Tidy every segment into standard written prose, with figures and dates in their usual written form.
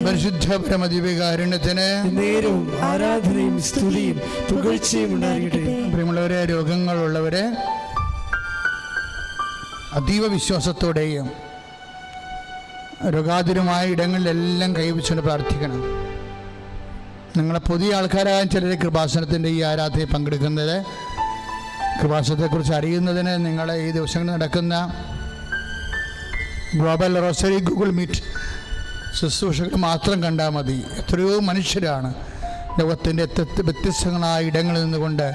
പരിശുദ്ധ പരമദിവ്യകാരുണ്യത്തിന് നേരവും ആരാധനയും സ്തുതിയും പുകഴ്ചയും ഉണ്ടാകട്ടെ. പ്രിയമുള്ളവരെ, രോഗങ്ങളുള്ളവരെ അതീവ വിശ്വാസത്തോടെയും രോഗാതുരമായ ഇടങ്ങളിലെല്ലാം കൈവച്ചുകൊണ്ട് പ്രാർത്ഥിക്കണം. നിങ്ങളെ പുതിയ ആൾക്കാരാകാൻ ചിലർ കൃപാസനത്തിൻ്റെ ഈ ആരാധനയിൽ പങ്കെടുക്കുന്നത് കൃപാസനത്തെക്കുറിച്ച് അറിയുന്നതിന് നിങ്ങളെ ഈ ദിവസങ്ങളിൽ നടക്കുന്ന ഗ്ലോബൽ റോസറി ഗൂഗിൾ മീറ്റ് ശുശ്രൂഷകൾ മാത്രം കണ്ടാൽ മതി. എത്രയോ മനുഷ്യരാണ് ലോകത്തിൻ്റെ വ്യത്യസ്തങ്ങളായ ഇടങ്ങളിൽ നിന്നുകൊണ്ട്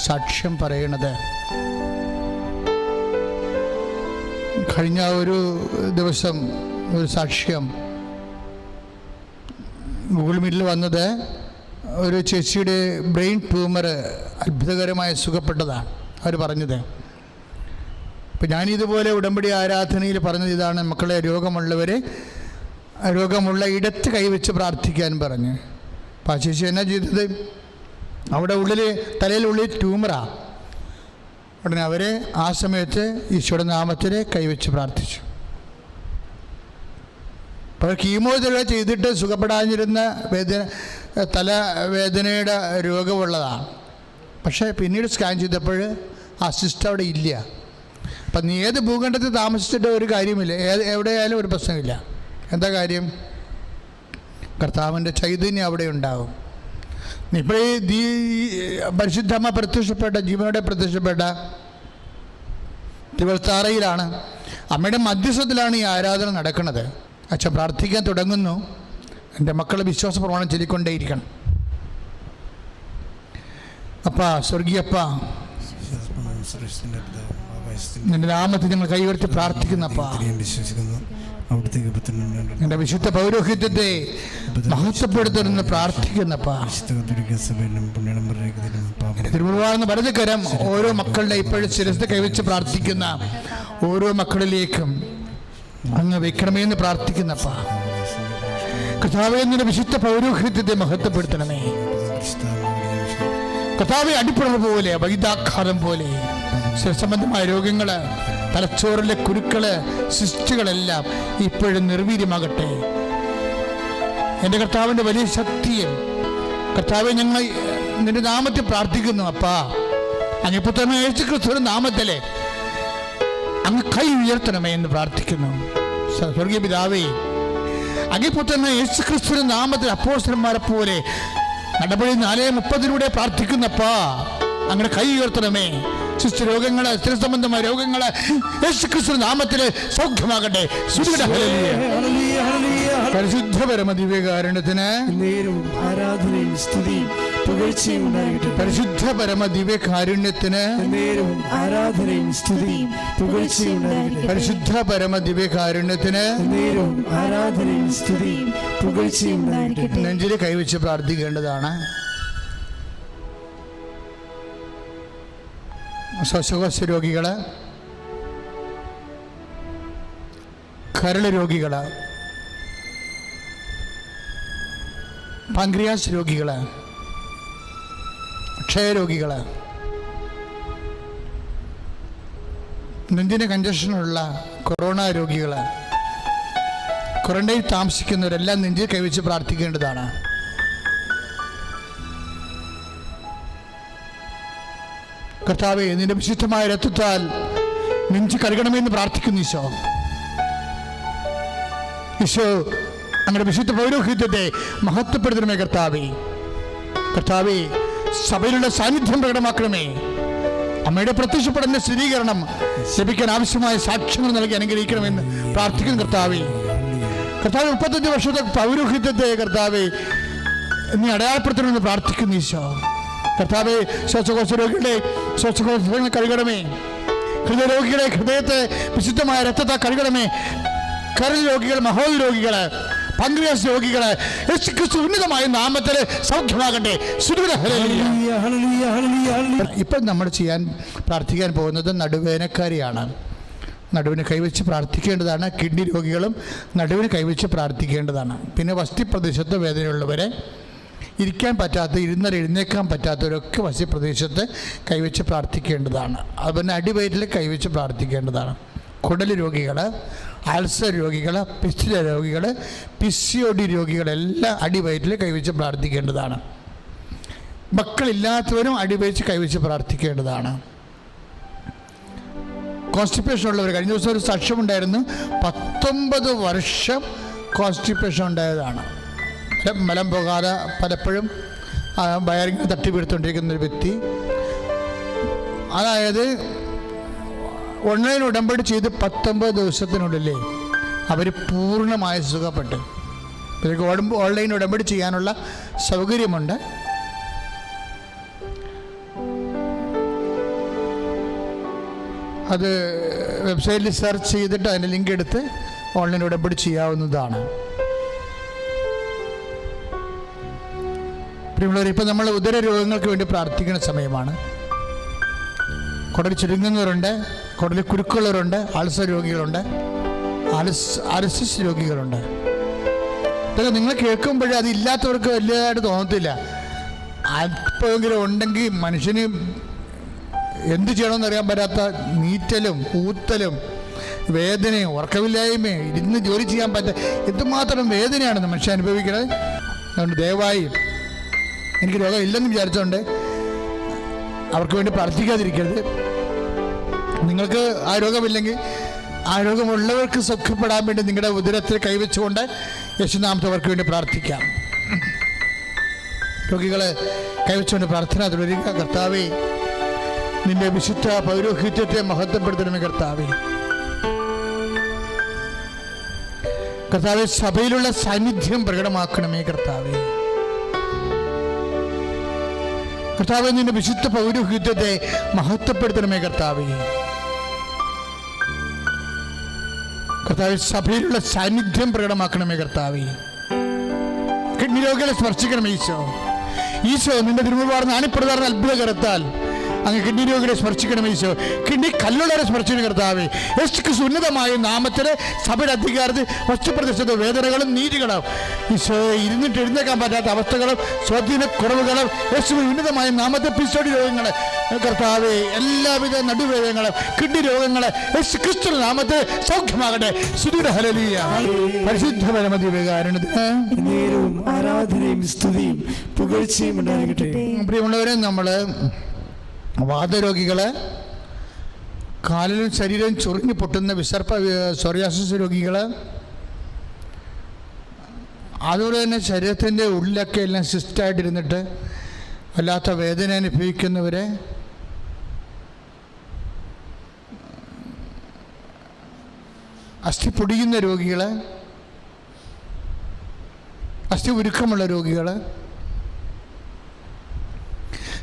സാക്ഷ്യം പറയണത്. കഴിഞ്ഞ ഒരു ദിവസം ഒരു സാക്ഷ്യം ഗൂഗിൾ മീറ്റിൽ വന്നത് ഒരു ചേച്ചിയുടെ ബ്രെയിൻ ട്യൂമർ അത്ഭുതകരമായി സുഖപ്പെട്ടതാണ് അവർ പറഞ്ഞത്. ഇപ്പം ഞാനിതുപോലെ ഉടമ്പടി ആരാധനയിൽ പറഞ്ഞത് ഇതാണ്: മക്കളെ, രോഗമുള്ള ഇടത്ത് കൈവച്ച് പ്രാർത്ഥിക്കാൻ പറഞ്ഞ്. അപ്പം ആ ചേച്ചി എന്നാ ചെയ്തത്? അവിടെ തലയിലുള്ളിൽ ട്യൂമറാണ്. ഉടനെ അവർ ആ സമയത്ത് ഈശോയുടെ നാമത്തിൽ കൈവച്ച് പ്രാർത്ഥിച്ചു. അപ്പോൾ കീമോതെറാപ്പി ചെയ്തിട്ട് സുഖപ്പെടാതിരുന്ന തലവേദനയുടെ രോഗമുള്ളതാണ്. പക്ഷേ പിന്നീട് സ്കാൻ ചെയ്തപ്പോൾ ആ സിസ്റ്റം അവിടെ ഇല്ല. അപ്പം നീ ഏത് ഭൂഖണ്ഡത്തിൽ താമസിച്ചിട്ട് ഒരു കാര്യമില്ല, എവിടെയായാലും ഒരു പ്രശ്നമില്ല. എന്താ കാര്യം? കർത്താവിൻ്റെ ചൈതന്യം അവിടെ ഉണ്ടാകും. ഇപ്പോൾ ഈ പരിശുദ്ധമ്മ ജീവനോടെ പ്രത്യക്ഷപ്പെട്ട തിരുവത്താറയിലാണ്. അമ്മയുടെ മധ്യസ്ഥത്തിലാണ് ഈ ആരാധന നടക്കുന്നത്. അച്ഛൻ പ്രാർത്ഥിക്കാൻ തുടങ്ങുന്നു. എൻ്റെ മക്കളെ വിശ്വാസ പ്രമാണം ചൊല്ലിക്കൊണ്ടേയിരിക്കണം. അപ്പാ, സ്വർഗീയപ്പ, നിന്റെ നാമത്തിൽ ഞങ്ങൾ കൈവർത്തി പ്രാർത്ഥിക്കുന്നപ്പാ. എന്റെ വിശുദ്ധ പൗരോഹിത്യത്തെ മഹത്വപ്പെടുത്തുന്ന പ്രാർത്ഥിക്കുന്നപ്പാ. തിരുമുറുവാണെന്ന് വലതുകരം ഓരോ മക്കളുടെ ഇപ്പോഴും ശിരസ് കൈവച്ച് പ്രാർത്ഥിക്കുന്ന ഓരോ മക്കളിലേക്കും അങ്ങ് വെക്കണമെന്ന് പ്രാർത്ഥിക്കുന്നപ്പാ. കർത്താവേ, നിന്റെ വിശുദ്ധ പൗരോഹിത്യത്തെ മഹത്വപ്പെടുത്തണമേ. കർത്താവെ, അടിപ്പുറ പോലെ, വൈദ്യാഘാതം പോലെ സംബന്ധമായ രോഗങ്ങൾ, തലച്ചോറിലെ കുരുക്കള്, സിസ്റ്റുകളെല്ലാം ഇപ്പോഴും നിർവീര്യമാകട്ടെ. എൻ്റെ കർത്താവിൻ്റെ വലിയ ശക്തിയും കർത്താവെ, ഞങ്ങൾ നിന്റെ നാമത്തിൽ പ്രാർത്ഥിക്കുന്നു. അപ്പാ, അങ്ങ് പുത്രനായ യേശുക്രിസ്തുവിന്റെ നാമത്തിലെ അങ്ങ് കൈ ഉയർത്തണമേ എന്ന് പ്രാർത്ഥിക്കുന്നു. സ്വർഗീയ പിതാവേ, അങ്ങ് പുത്രനായ യേശുക്രിസ്തുവിന്റെ നാമത്തിൽ അപ്പോസ്തലന്മാരെ പോലെ നടപടി 4:30 പ്രാർത്ഥിക്കുന്നപ്പാ. അങ്ങനെ കൈ ഉയർത്തണമേ. രോഗങ്ങള്, സ്ഥിര സംബന്ധമായ രോഗങ്ങള് യേശുക്രിസ്തുവിന്റെ നാമത്തിൽ സൗഖ്യമാകട്ടെ. പരിശുദ്ധ പരമദിവ്യകാരുണ്യത്തിന് ആരാധനയും സ്തുതിയും പുകഴ്ചയും ഉണ്ടാകട്ടെ. പരിശുദ്ധ പരമദിവ്യകാരുണ്യത്തിന് ആരാധനയും സ്തുതിയും പുകഴ്ചയും ഉണ്ടാകട്ടെ. പരിശുദ്ധ പരമദിവ്യകാരുണ്യത്തിന് ആരാധനയും സ്തുതിയും പുകഴ്ചയും ഉണ്ടാകട്ടെ. നെഞ്ചിൽ കൈവച്ച് പ്രാർത്ഥിക്കേണ്ടതാണ്. ശ്വാസകോശ രോഗികള്, കരള് രോഗികള്, പാൻക്രിയാസ് രോഗികള്, ക്ഷയരോഗികള്, നെഞ്ചിന് കഞ്ചക്ഷനുള്ള കൊറോണ രോഗികള്, ക്വാറന്റൈൻ താമസിക്കുന്നവരെല്ലാം നെഞ്ചിൽ കൈവച്ച് പ്രാർത്ഥിക്കേണ്ടതാണ്. കർത്താവേ, നിന്റെ വിശുദ്ധമായ രക്തത്താൽ നെഞ്ച് കഴുകണമെന്ന് പ്രാർത്ഥിക്കുന്നു. ഈശോ അങ്ങനെ വിശുദ്ധ പൗരോഹിത്യത്തെ മഹത്വപ്പെടുത്തണമേ. കർത്താവേ, സഭയിലുള്ള സാന്നിധ്യം പ്രകടമാക്കണമേ. അമ്മയുടെ പ്രത്യക്ഷപ്പെടുന്ന സ്ഥിരീകരണം ലഭിക്കാൻ ആവശ്യമായ സാക്ഷ്യങ്ങൾ നൽകി അനുഗ്രഹിക്കണമെന്ന് പ്രാർത്ഥിക്കുന്നു. കർത്താവേ, 35 വർഷത്തെ പൗരോഹിത്യത്തെ കർത്താവേ നീ അടയാളപ്പെടുത്തണമെന്ന് പ്രാർത്ഥിക്കുന്നു. കർത്താവേ, ശ്വാസകോശ രോഗികളെ ശ്വാസകോശങ്ങൾ കഴുകണമേ. ഹൃദയരോഗികളെ ഹൃദയത്തെ വിശുദ്ധമായ രക്തത്താൽ കഴുകണമേ. കരൾ രോഗികൾ, മഹോദ രോഗികള്, പാൻക്രിയാസ് രോഗികള് യേശുക്രിസ്തു ഉന്നതമായ നാമത്തിൽ സൗഖ്യമാകട്ടെ. ഇപ്പം നമ്മൾ പ്രാർത്ഥിക്കാൻ പോകുന്നത് നടുവേദനക്കാരിയാണ്. നടുവിന് കൈവച്ച് പ്രാർത്ഥിക്കേണ്ടതാണ്. കിഡ്നി രോഗികളും നടുവിന് കൈവച്ച് പ്രാർത്ഥിക്കേണ്ടതാണ്. പിന്നെ വസ്തിപ്രദേശത്ത് വേദനയുള്ളവരെ, ഇരിക്കാൻ പറ്റാത്ത, എഴുന്നേക്കാൻ പറ്റാത്തവരൊക്കെ വസ്തിപ്രദേശത്ത് കൈവച്ച് പ്രാർത്ഥിക്കേണ്ടതാണ്. അതുപോലെ അടിവയറ്റിൽ കൈവച്ച് പ്രാർത്ഥിക്കേണ്ടതാണ്. കുടൽ രോഗികൾ, അൾസർ രോഗികൾ, പിസ്റ്റില രോഗികൾ, PCOD രോഗികളെല്ലാം അടിവയറ്റിൽ കൈവച്ച് പ്രാർത്ഥിക്കേണ്ടതാണ്. മക്കളില്ലാത്തവരും അടിവയച്ച് കൈവച്ച് പ്രാർത്ഥിക്കേണ്ടതാണ്. കോൺസ്റ്റിപ്പേഷൻ ഉള്ളവർ, കഴിഞ്ഞ ദിവസം ഒരു സാക്ഷ്യമുണ്ടായിരുന്നു, 19 വർഷം കോൺസ്റ്റിപ്പേഷൻ ഉണ്ടായതാണ്. മലം പോകാതെ പലപ്പോഴും വയറിങ്ങനെ തട്ടി വീഴ്ത്തുകൊണ്ടിരിക്കുന്ന ഒരു വ്യക്തി. അതായത് ഓൺലൈൻ ഉടമ്പടി ചെയ്ത് 19 ദിവസത്തിനുള്ളിൽ അവർ പൂർണ്ണമായി സുഖപ്പെട്ടു. ഇവർക്ക് ഓൺലൈൻ ഉടമ്പടി ചെയ്യാനുള്ള സൗകര്യമുണ്ട്. അത് വെബ്സൈറ്റിൽ സെർച്ച് ചെയ്തിട്ട് അതിൻ്റെ ലിങ്ക് എടുത്ത് ഓൺലൈൻ ഉടമ്പടി ചെയ്യാവുന്നതാണ്. പ്രിയമുള്ളവർ, ഇപ്പം നമ്മൾ ഉദര രോഗങ്ങൾക്ക് വേണ്ടി പ്രാർത്ഥിക്കുന്ന സമയമാണ്. കുടൽ ചുരുങ്ങുന്നവരുണ്ട്, കുടലിൽ കുരുക്കുള്ളവരുണ്ട്, അൾസർ രോഗികളുണ്ട്, അൾസിസ് രോഗികളുണ്ട്. ഇതൊക്കെ നിങ്ങൾ കേൾക്കുമ്പോഴേ അതില്ലാത്തവർക്ക് വലിയതായിട്ട് തോന്നത്തില്ല. അല്പമെങ്കിലും ഉണ്ടെങ്കിൽ മനുഷ്യന് എന്ത് ചെയ്യണമെന്ന് അറിയാൻ പറ്റാത്ത നീറ്റലും ഊത്തലും വേദനയും ഉറക്കമില്ലായ്മയും ഇരുന്ന് ജോലി ചെയ്യാൻ എന്തുമാത്രം വേദനയാണ് മനുഷ്യൻ അനുഭവിക്കുന്നത്. അതുകൊണ്ട് ദയവായി എനിക്ക് രോഗം ഇല്ലെന്ന് വിചാരിച്ചുകൊണ്ട് അവർക്ക് വേണ്ടി പ്രാർത്ഥിക്കാതിരിക്കരുത്. നിങ്ങൾക്ക് ആ രോഗമില്ലെങ്കിൽ ആ രോഗമുള്ളവർക്ക് സുഖപ്പെടാൻ വേണ്ടി നിങ്ങളുടെ ഉദരത്തിൽ കൈവച്ചുകൊണ്ട് യേശുനാമത്തിൽ അവർക്ക് വേണ്ടി പ്രാർത്ഥിക്കാം. രോഗികളെ കൈവച്ചുകൊണ്ട് പ്രാർത്ഥന തുടരുക. കർത്താവേ, നിന്റെ വിശുദ്ധ പൗരോഹിത്യത്തെ മഹത്വപ്പെടുത്തണമേ കർത്താവേ. കർത്താവെ, സഭയിലുള്ള സാന്നിധ്യം പ്രകടമാക്കണമേ കർത്താവേ. കർത്താവെ, നിന്റെ വിശുദ്ധ പൗരോഹിത്യത്തെ മഹത്വപ്പെടുത്തണമേ കർത്താവേ. കർത്താവെ, സഭയിലുള്ള സാന്നിധ്യം പ്രകടമാക്കണമേ കർത്താവേ. കിഡ്നി രോഗികളെ സ്പർശിക്കണമേ ഈശോ. ഈശോ, നിന്റെ തിരുമുമ്പാർന്ന് ആണിപ്രധാന അത്ഭുത കരത്താൽ അങ്ങ് കിഡ്നി രോഗികളെ സ്പർശിക്കണമേ ഈശോ. കിഡ്നി കല്ലുള്ളവരെ സ്പർശിക്കുന്ന കർത്താവേ. യേശുക്രിസ്തു ഉന്നതമായ നാമത്തിൽ സഭയുടെ അധികാരത്തിൽ വസ്തുപ്രദേശത്തെ വേദനകളും നീതികളും ഈശോ ഇരുന്നിട്ട് എഴുന്നേക്കാൻ പറ്റാത്ത അവസ്ഥകളും സ്വാധീനക്കുറവുകളും യേശുവിൻ ഉന്നതമായ നാമത്തെ PCOD രോഗങ്ങളെ കർത്താവേ, എല്ലാവിധ നടുവേദനകളും കിഡ്നി രോഗങ്ങളെ യേശുക്രിസ്തു നാമത്തിൽ സൗഖ്യമാകട്ടെ. സ്തുതിയുടെ ഹല്ലേലൂയ. പരിശുദ്ധ പരമദിവ്യകാരുണ്യത്തിന് ആരാധനയും സ്തുതിയും പുകഴ്ചയും ഉണ്ടാകട്ടെ. പ്രിയമുള്ളവരെ, നമ്മൾ വാതരോഗികൾ, കാലിലും ശരീരവും ചൊറിഞ്ഞു പൊട്ടുന്ന വിസർപ്പ സോറിയാസിസ് രോഗികൾ, അതുപോലെ തന്നെ ശരീരത്തിൻ്റെ ഉള്ളിലൊക്കെ എല്ലാം സിസ്റ്റായിട്ടിരുന്നിട്ട് വല്ലാത്ത വേദന അനുഭവിക്കുന്നവരെ, അസ്ഥി പൊടിയുന്ന രോഗികൾ, അസ്ഥി ഉരുക്കമുള്ള രോഗികൾ,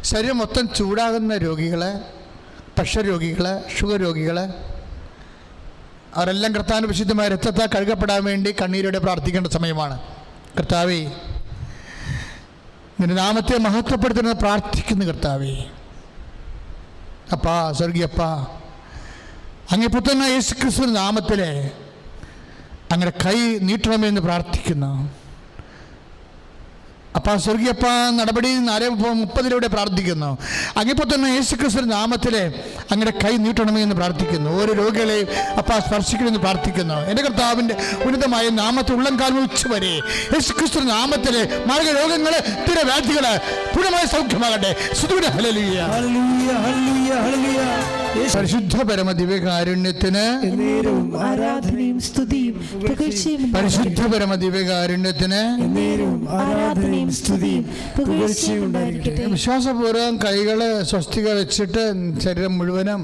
ശരീരം മൊത്തം ചൂടാകുന്ന രോഗികൾ, പ്രഷർ രോഗികൾ, ഷുഗർ രോഗികൾ, അവരെല്ലാം കർത്താവിൻ്റെ വിശുദ്ധമായ രക്തത്താൽ കഴുകപ്പെടാൻ വേണ്ടി കണ്ണീരോടെ പ്രാർത്ഥിക്കേണ്ട സമയമാണ്. കർത്താവേ, നിന്റെ നാമത്തെ മഹത്വപ്പെടുത്തുന്നത് പ്രാർത്ഥിക്കുന്നു കർത്താവേ. അപ്പാ, സ്വർഗീയപ്പാ, അങ്ങേ പുത്രനായ യേശുക്രിസ്തു നാമത്തിൽ അങ്ങനെ കൈ നീട്ടണമെന്ന് പ്രാർത്ഥിക്കുന്നു. അപ്പാ, സ്വർഗീയപ്പ, നടപടി 4:30 പ്രാർത്ഥിക്കുന്നു. അങ്ങിപ്പോൾ തന്നെ യേശുക്രിസ്തു നാമത്തിൽ അങ്ങനെ കൈ നീട്ടണമെന്ന് പ്രാർത്ഥിക്കുന്നു. ഓരോ രോഗികളെയും അപ്പാ സ്പർശിക്കണമെന്ന് പ്രാർത്ഥിക്കുന്നു. എൻ്റെ കർത്താവിൻ്റെ ഉന്നതമായ നാമത്തിൽ ഉള്ളംകാലം ഉച്ചവരെ യേശുക്രിസ്തു നാമത്തിൽ മാർഗ രോഗങ്ങൾ, സ്ഥിരവ്യാധികൾ പൂർണ്ണമായി സൗഖ്യമാകട്ടെ. സ്തുതിയുടെ ഹല്ലേലൂയ. പരിശുദ്ധ പരമ ദിവ്യകാരുണ്യത്തിന് ആരാധനയും സ്തുതിയും പുകഴ്ചയും. പരിശുദ്ധ പരമ ദിവ്യകാരുണ്യത്തിന് ആരാധനയും സ്തുതിയും പുകഴ്ചയും ഉണ്ടായിരിക്കട്ടെ. വിശ്വാസപൂർവ്വം കൈകള് സ്വസ്തിക വെച്ചിട്ട് ശരീരം മുഴുവനും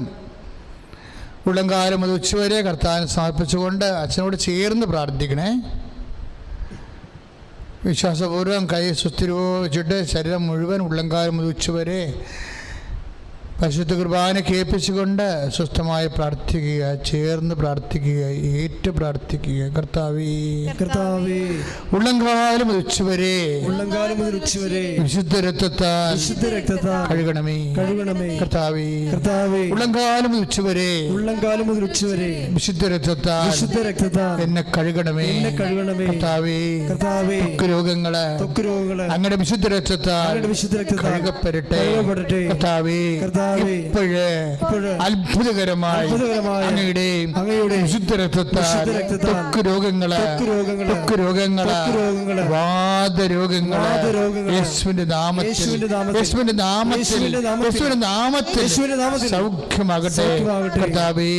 ഉള്ളംകാലം മുതൽ ഉച്ചവരെ കർത്താവിനെ സമർപ്പിച്ചുകൊണ്ട് അച്ഛനോട് ചേർന്ന് പ്രാർത്ഥിക്കണേ. വിശ്വാസപൂർവ്വം കൈ സ്വസ്തിരൂപ വെച്ചിട്ട് ശരീരം മുഴുവൻ ഉള്ളംകാലം മുതൽ ഉച്ചവരെ പരിശുദ്ധ കുർബാന കേൾപ്പിച്ചുകൊണ്ട് സ്വസ്ഥമായി പ്രാർത്ഥിക്കുക, ചേർന്ന് പ്രാർത്ഥിക്കുക, ഏറ്റു പ്രാർത്ഥിക്കുക. കർത്താവേ, ഉള്ളംകാലം മുതൽ ഉച്ചവരെ വിശുദ്ധ രക്തത്താൽ കഴുകണമേ. കർത്താവേ, ഉള്ളംകാലം മുതൽ ഉച്ചവരെ വിശുദ്ധ രക്തത്താൽ എന്നെ കഴുകണമേ. കർത്താവേ, ത്വക്ക് രോഗങ്ങള് അങ്ങയുടെ വിശുദ്ധ രക്തത്താൽ കഴുകപ്പെടട്ടെ. കർത്താവേ, ഇപ്പോഴേ അത്ഭുതകരമായി അങ്ങയുടെ വിശുദ്ധ രക്തത്താൽ ത്വക്ക് രോഗങ്ങള് വാദരോഗങ്ങള് യേശുവിന്റെ നാമത്തിൽ സൗഖ്യമാകട്ടെ. കർത്താവേ,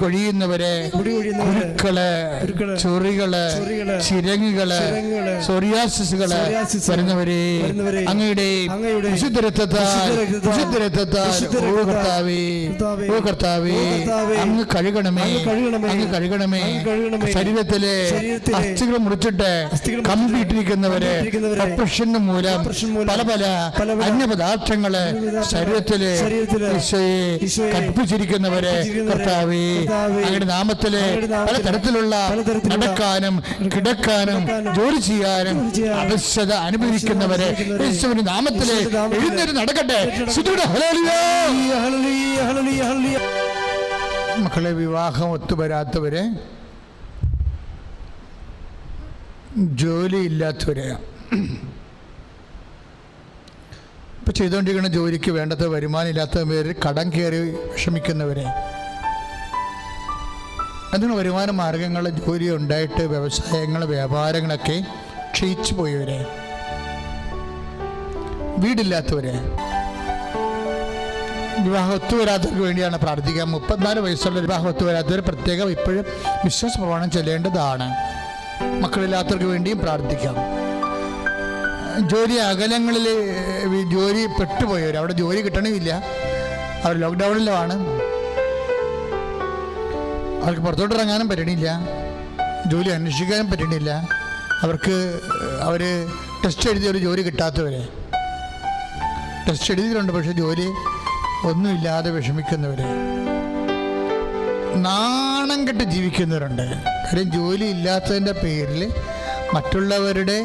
കൊഴിയുന്നവരെ, കുരുക്കള്, ചൊറികള്, ചിരങ്ങുകള്, സോറിയാസിസുകള് വരുന്നവരെ അങ്ങയുടെ വിശുദ്ധ രക്തത്താൽ ഓ കർത്താവേ അങ്ങ് കഴുകണമേ. ശരീരത്തിലെ അസ്ഥികൾ മുറിച്ചിട്ട് കമ്പിയിട്ടിരിക്കുന്നവരെ ഓപ്പറേഷന് മൂലം പല അന്യപദാർത്ഥങ്ങള് ശരീരത്തിലെ കൽപ്പിച്ചിരിക്കുന്നവരെ കർത്താവേ അങ്ങയുടെ നാമത്തിലെ പലതരത്തിലുള്ള നടക്കാനും കിടക്കാനും ജോലി ചെയ്യാനും ആവശ്യത അനുഭവിക്കുന്നവരെ യേശുവിന്റെ നാമത്തിലെ എഴുന്നേറ്റ് നടക്കട്ടെ. മക്കളെ, വിവാഹം ഒത്തുവരാത്തവരെ, ജോലിയില്ലാത്തവരെ, ഇപ്പം ചെയ്തുകൊണ്ടിരിക്കുന്ന ജോലിക്ക് വേണ്ടത് വരുമാനം ഇല്ലാത്തവർ, കടം കയറി വിഷമിക്കുന്നവരെ, അതിന് വരുമാന മാർഗങ്ങൾ ജോലി ഉണ്ടായിട്ട് വ്യവസായങ്ങൾ വ്യാപാരങ്ങളൊക്കെ ക്ഷയിച്ചു പോയവരെ, വീടില്ലാത്തവരെ, വിവാഹം ഒത്തുവരാത്തവർക്ക് വേണ്ടിയാണ് പ്രാർത്ഥിക്കുക. 34 വയസ്സുള്ള വിവാഹം ഒത്തുവരാത്തവർ പ്രത്യേകം ഇപ്പോഴും വിശ്വാസ പ്രമാണം ചെല്ലേണ്ടതാണ്. മക്കളില്ലാത്തവർക്ക് വേണ്ടിയും പ്രാർത്ഥിക്കാം. ജോലി അകലങ്ങളിൽ ജോലി പെട്ടുപോയവർ, അവിടെ ജോലി കിട്ടണമില്ല, അവർ ലോക്ക്ഡൗണിലാണ്, അവർക്ക് പുറത്തോട്ട് ഇറങ്ങാനും പറ്റണില്ല, ജോലി അന്വേഷിക്കാനും പറ്റണില്ല, അവർ ടെസ്റ്റ് എഴുതിയൊരു ജോലി കിട്ടാത്തവരെ, ടെസ്റ്റ് എഴുതിയിട്ടുണ്ട് പക്ഷെ ജോലി ഒന്നുമില്ലാതെ വിഷമിക്കുന്നവർ, നാണം കെട്ട് ജീവിക്കുന്നവരുണ്ട്. കാര്യം ജോലി ഇല്ലാത്തതിൻ്റെ പേരിൽ മറ്റുള്ളവരുടെ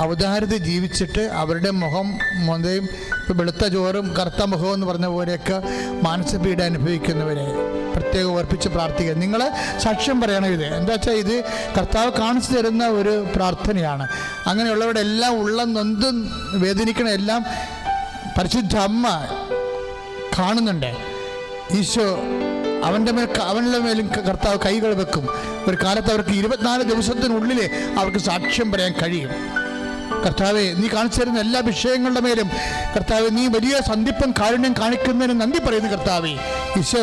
അവതാരത്തിൽ ജീവിച്ചിട്ട് അവരുടെ മുഖയും ഇപ്പോൾ വെളുത്ത ചോറും കറുത്ത മുഖം എന്ന് പറഞ്ഞ പോലെയൊക്കെ മാനസിക പീഡ അനുഭവിക്കുന്നവരെ പ്രത്യേകം ഓർപ്പിച്ച് പ്രാർത്ഥിക്കുക. നിങ്ങൾ സാക്ഷ്യം പറയണം. ഇത് എന്താ വെച്ചാൽ ഇത് കർത്താവ് കാണിച്ചു തരുന്ന ഒരു പ്രാർത്ഥനയാണ്. അങ്ങനെയുള്ളവരുടെ എല്ലാം ഉള്ളം നൊന്തും വേദനിക്കണ എല്ലാം പരിശുദ്ധ അമ്മ കാണുന്നുണ്ട്. ഈശോ അവൻ്റെ മേലും കർത്താവ് കൈകൾ വെക്കും. ഒരു കാലത്ത് അവർക്ക് 24 ദിവസത്തിനുള്ളിൽ അവർക്ക് സാക്ഷ്യം പറയാൻ കഴിയും. കർത്താവെ, നീ കാണിച്ചു തരുന്ന എല്ലാ വിഷയങ്ങളുടെ മേലും കർത്താവ് നീ വലിയ സന്ധിപ്പും കാരുണ്യം കാണിക്കുന്നതിന് നന്ദി പറയുന്നു. കർത്താവെ, ഈശോ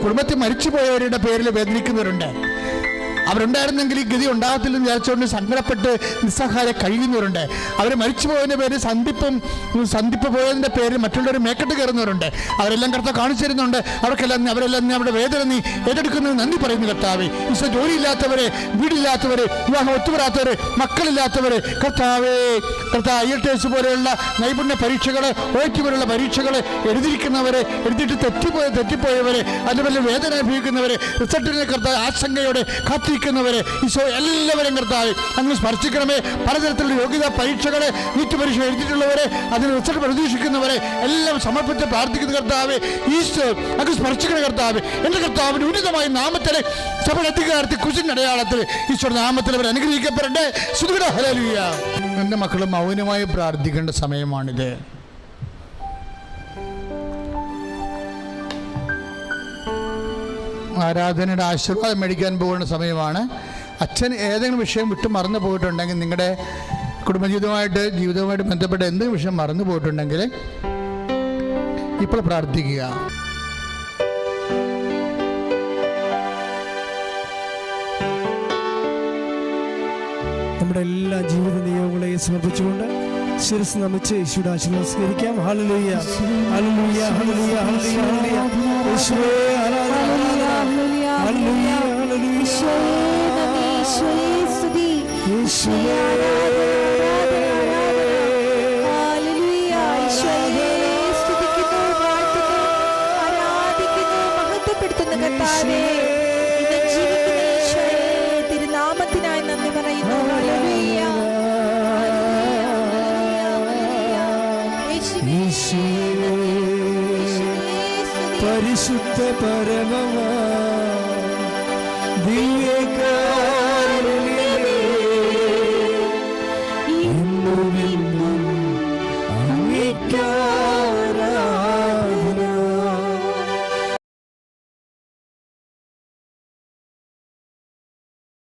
കുടുംബത്തിൽ മരിച്ചു പോയവരുടെ പേരിൽ വേദനിക്കുന്നവരുണ്ട്. അവരുണ്ടായിരുന്നെങ്കിൽ ഈ ഗതി ഉണ്ടാകത്തില്ലെന്ന് വിചാരിച്ചുകൊണ്ട് സങ്കടപ്പെട്ട് നിസ്സഹായ കഴിയുന്നവരുണ്ട്. അവർ മരിച്ചു പോയതിൻ്റെ പേര് സന്ധിപ്പ് പോയതിൻ്റെ പേരിൽ മറ്റുള്ളവർ മേക്കെട്ട് കയറുന്നവരുണ്ട്. അവരെല്ലാം കർത്താവ് കാണിച്ചു തരുന്നുണ്ട്. അവരെല്ലാം അവരുടെ വേദന നീ ഏറ്റെടുക്കുന്നത് നന്ദി പറയുന്നു. കർത്താവെ, ഈശോ ജോലിയില്ലാത്തവരെ, വീടില്ലാത്തവരെ, വിവാഹം ഒത്തുവരാത്തവരെ, മക്കളില്ലാത്തവരെ, കർത്താവ് IELTS പോലെയുള്ള നൈപുണ്യ പരീക്ഷകൾ, OET പോലുള്ള പരീക്ഷകൾ എഴുതിയിട്ട് തെറ്റിപ്പോയവരെ, അതുപോലെ വേദന അനുഭവിക്കുന്നവരെ, റിസൾട്ടിനെ കർത്താവ് ആശങ്കയോടെ കാത്തിരിക്കുന്നവരെ, ഈശോ എല്ലാവരും കർത്താവ് അങ്ങ് സ്പർശിക്കണമേ. പലതരത്തിലുള്ള യോഗ്യതാ പരീക്ഷകളെ, നീറ്റ് പരീക്ഷ എഴുതിയിട്ടുള്ളവരെ, അതിന് റിസൾട്ട് പ്രതീക്ഷിക്കുന്നവരെ എല്ലാം സമർപ്പിച്ച് പ്രാർത്ഥിക്കുന്ന കർത്താവ് ഈശോ അങ്ങ് സ്പർശിക്കണ കർത്താവ്. എൻ്റെ കർത്താവിൻ്റെ ഉന്നതമായ നാമത്തിലെ സഭയുടെ അധികാരത്തിൽ കുശിൻ്റെ അടയാളത്തിൽ ഈശോയുടെ നാമത്തിൽ അവർ അനുഗ്രഹിക്കപ്പെടട്ടെ. ഹല്ലേലൂയ. എൻ്റെ മക്കൾ മൗനമായി പ്രാർത്ഥിക്കേണ്ട സമയമാണിത്. ആരാധനയുടെ ആശീർവാദം മേടിക്കാൻ പോകുന്ന സമയമാണ്. അച്ഛൻ ഏതെങ്കിലും വിഷയം വിട്ട് മറന്നു പോയിട്ടുണ്ടെങ്കിൽ, നിങ്ങളുടെ ജീവിതവുമായിട്ട് ബന്ധപ്പെട്ട എന്തെങ്കിലും വിഷയം മറന്നു പോയിട്ടുണ്ടെങ്കിൽ ഇപ്പോൾ പ്രാർത്ഥിക്കുക. നമ്മുടെ എല്ലാ ജീവിത നിയമങ്ങളെയും സമർപ്പിച്ചുകൊണ്ട് ശിരസ് നമിച്ച് യേശുവിന്റെ ആശീർവാദം സ്വീകരിക്കാം. Hallelujah, hallelujah, hallelujah, hallelujah. യേശുവേ ആരാധന, ഹല്ലേലൂയ, ഹല്ലേലൂയ. യേശുവേ സ്തുതി, യേശുവേ ഹല്ലേലൂയ. യേശുവേ സ്തുതിക്കുന്നു, വാഴ്ത്തുന്നു, ആരാധിക്കുന്നു, മഹത്വപ്പെടുത്തുന്നു കർത്താവേ. ഇന്ന് ജീവിക്കുന്ന യേശുവേ തിരുനാമത്തിനായി നന്ദി പറയുന്നു. ഹല്ലേലൂയ. പരിശുദ്ധ പരമ ദിവ്യ